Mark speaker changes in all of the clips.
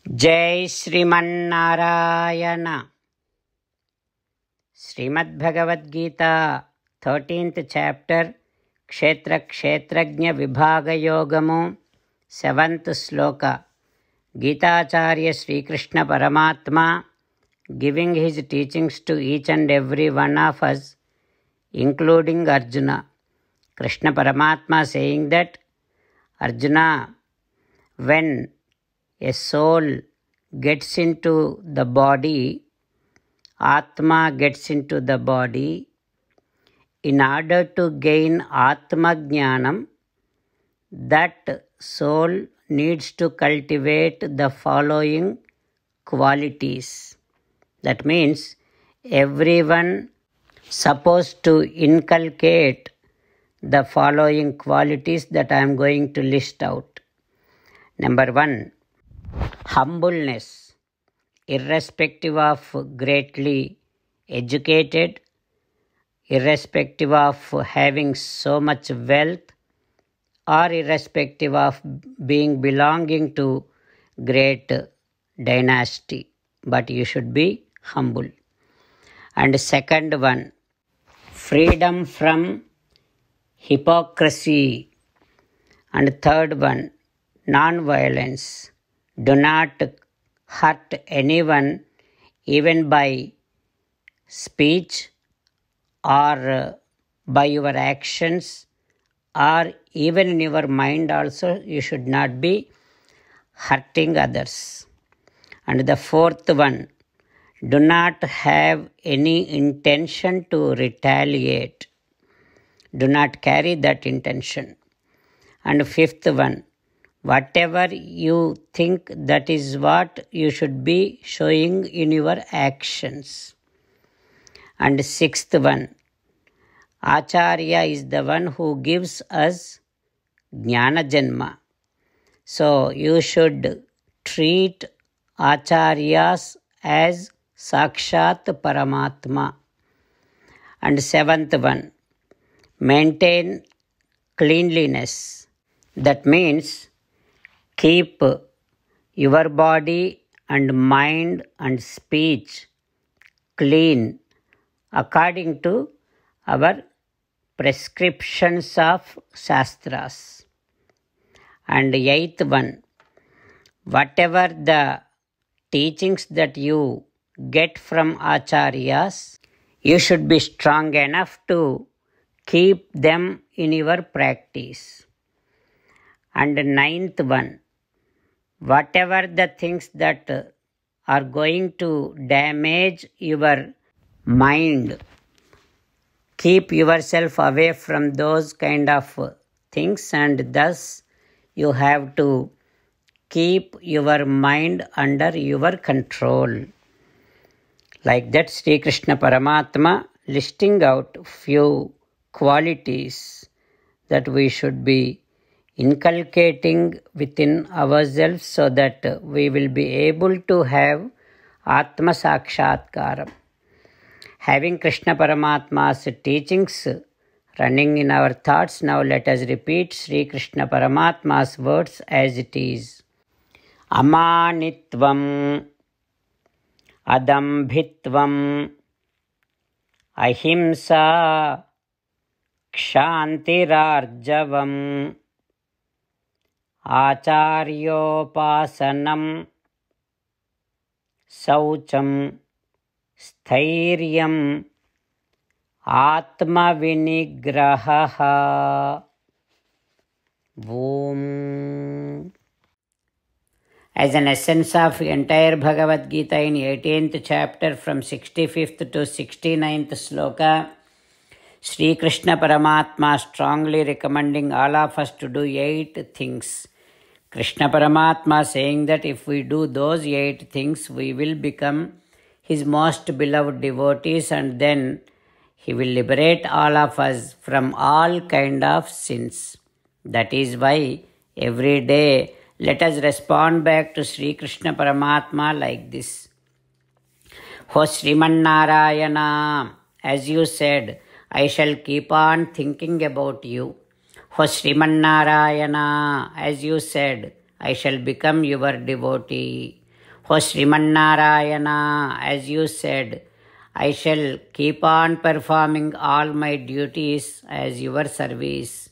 Speaker 1: Jai Sriman-Narayana. Srimad Bhagavad Gita, 13th chapter, Kshetra Kshetrajna Vibhaga Yogamu, 7th sloka. Gitacharya Sri Krishna Paramatma giving his teachings to each and every one of us, including Arjuna. Krishna Paramatma saying that, Arjuna, when a soul gets into the body, Atma gets into the body, in order to gain Atma Jnanam, that soul needs to cultivate the following qualities. That means everyone supposed to inculcate the following qualities that I am going to list out. Number 1, humbleness, irrespective of greatly educated, irrespective of having so much wealth, or irrespective of belonging to great dynasty, but you should be humble. And second one, freedom from hypocrisy. And third one, non-violence. Do not hurt anyone even by speech or by your actions, or even in your mind also you should not be hurting others. And the fourth one, do not have any intention to retaliate. Do not carry that intention. And fifth one, whatever you think, that is what you should be showing in your actions. And sixth one, Acharya is the one who gives us Jnana Janma. So you should treat Acharyas as Sakshat Paramatma. And seventh one, maintain cleanliness. That means keep your body and mind and speech clean according to our prescriptions of Shastras. And eighth one, whatever the teachings that you get from Acharyas, you should be strong enough to keep them in your practice. And ninth one, whatever the things that are going to damage your mind, keep yourself away from those kind of things, and thus you have to keep your mind under your control. Like that, Sri Krishna Paramatma listing out few qualities that we should be inculcating within ourselves so that we will be able to have Atma Sakshatkaram. Having Krishna Paramatma's teachings running in our thoughts, now let us repeat Sri Krishna Paramatma's words as it is. Amanitvam, Adambhitvam, Ahimsa, Kshantirarjavam, Acharyopasanam, Saucham, Sthiryam, Atma Vinigraha. Om. As an essence of entire Bhagavad Gita in 18th chapter from 65th to 69th sloka, Sri Krishna Paramatma strongly recommending all of us to do 8 things. Krishna Paramatma saying that if we do those 8 things, we will become his most beloved devotees, and then he will liberate all of us from all kind of sins. That is why every day let us respond back to Sri Krishna Paramatma like this. O Sriman-Narayana, as you said, I shall keep on thinking about you. O Sriman-Narayana, as you said, I shall become your devotee. O Srimannarayana, as you said, I shall keep on performing all my duties as your service.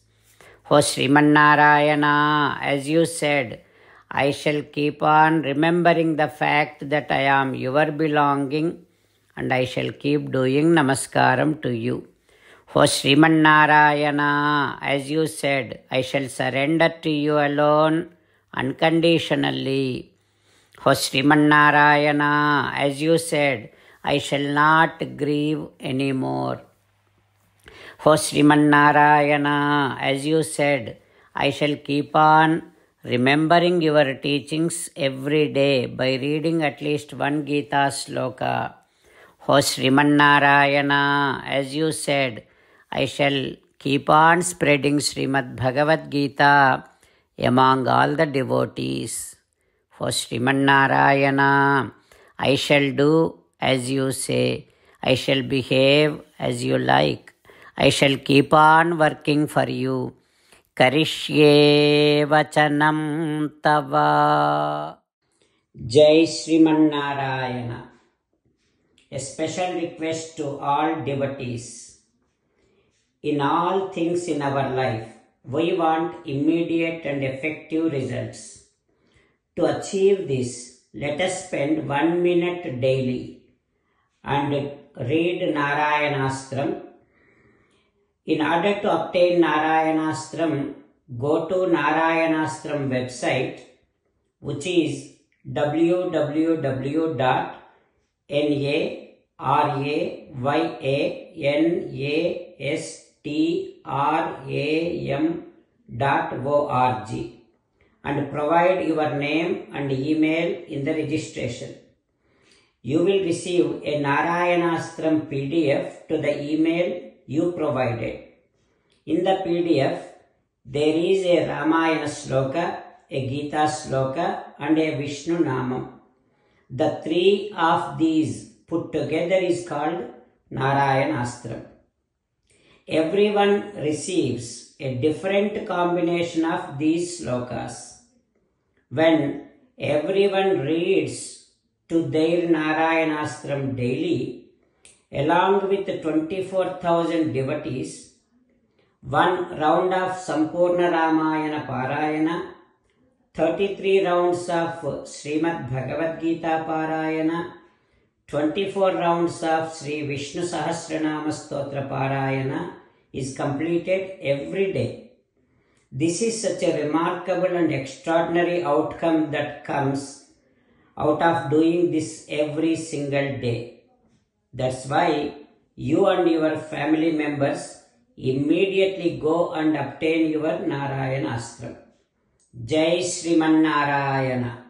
Speaker 1: O Srimannarayana, as you said, I shall keep on remembering the fact that I am your belonging and I shall keep doing namaskaram to you. O Srimannarayana, as you said, I shall surrender to you alone unconditionally. O Srimannarayana, as you said, I shall not grieve anymore. O Srimannarayana, as you said, I shall keep on remembering your teachings every day by reading at least one Gita sloka. O Srimannarayana, as you said, I shall keep on spreading Srimad Bhagavad Gita among all the devotees. O Srimannarayana, I shall do as you say. I shall behave as you like. I shall keep on working for you. Karishye vachanam tava. Jai Srimannarayana. A special request to all devotees. In all things in our life, we want immediate and effective results. To achieve this, let us spend 1 minute daily and read Narayanastram. In order to obtain Narayanastram, go to Narayanastram website, which is www.narayanastram.org and provide your name and email in the registration. You will receive a Narayanastram PDF to the email you provided. In the PDF, there is a Ramayana sloka, a Gita sloka and a Vishnu Namam. The three of these put together is called Narayanastram. Everyone receives a different combination of these slokas. When everyone reads to their Narayanastram daily, along with 24,000 devotees, one round of Sampurna Ramayana Parayana, 33 rounds of Srimad Bhagavad Gita Parayana, 24 rounds of Sri Vishnu Sahasranama Stotra Parayana is completed every day. This is such a remarkable and extraordinary outcome that comes out of doing this every single day. That's why you and your family members immediately go and obtain your Narayanastram. Jai Srimannarayana.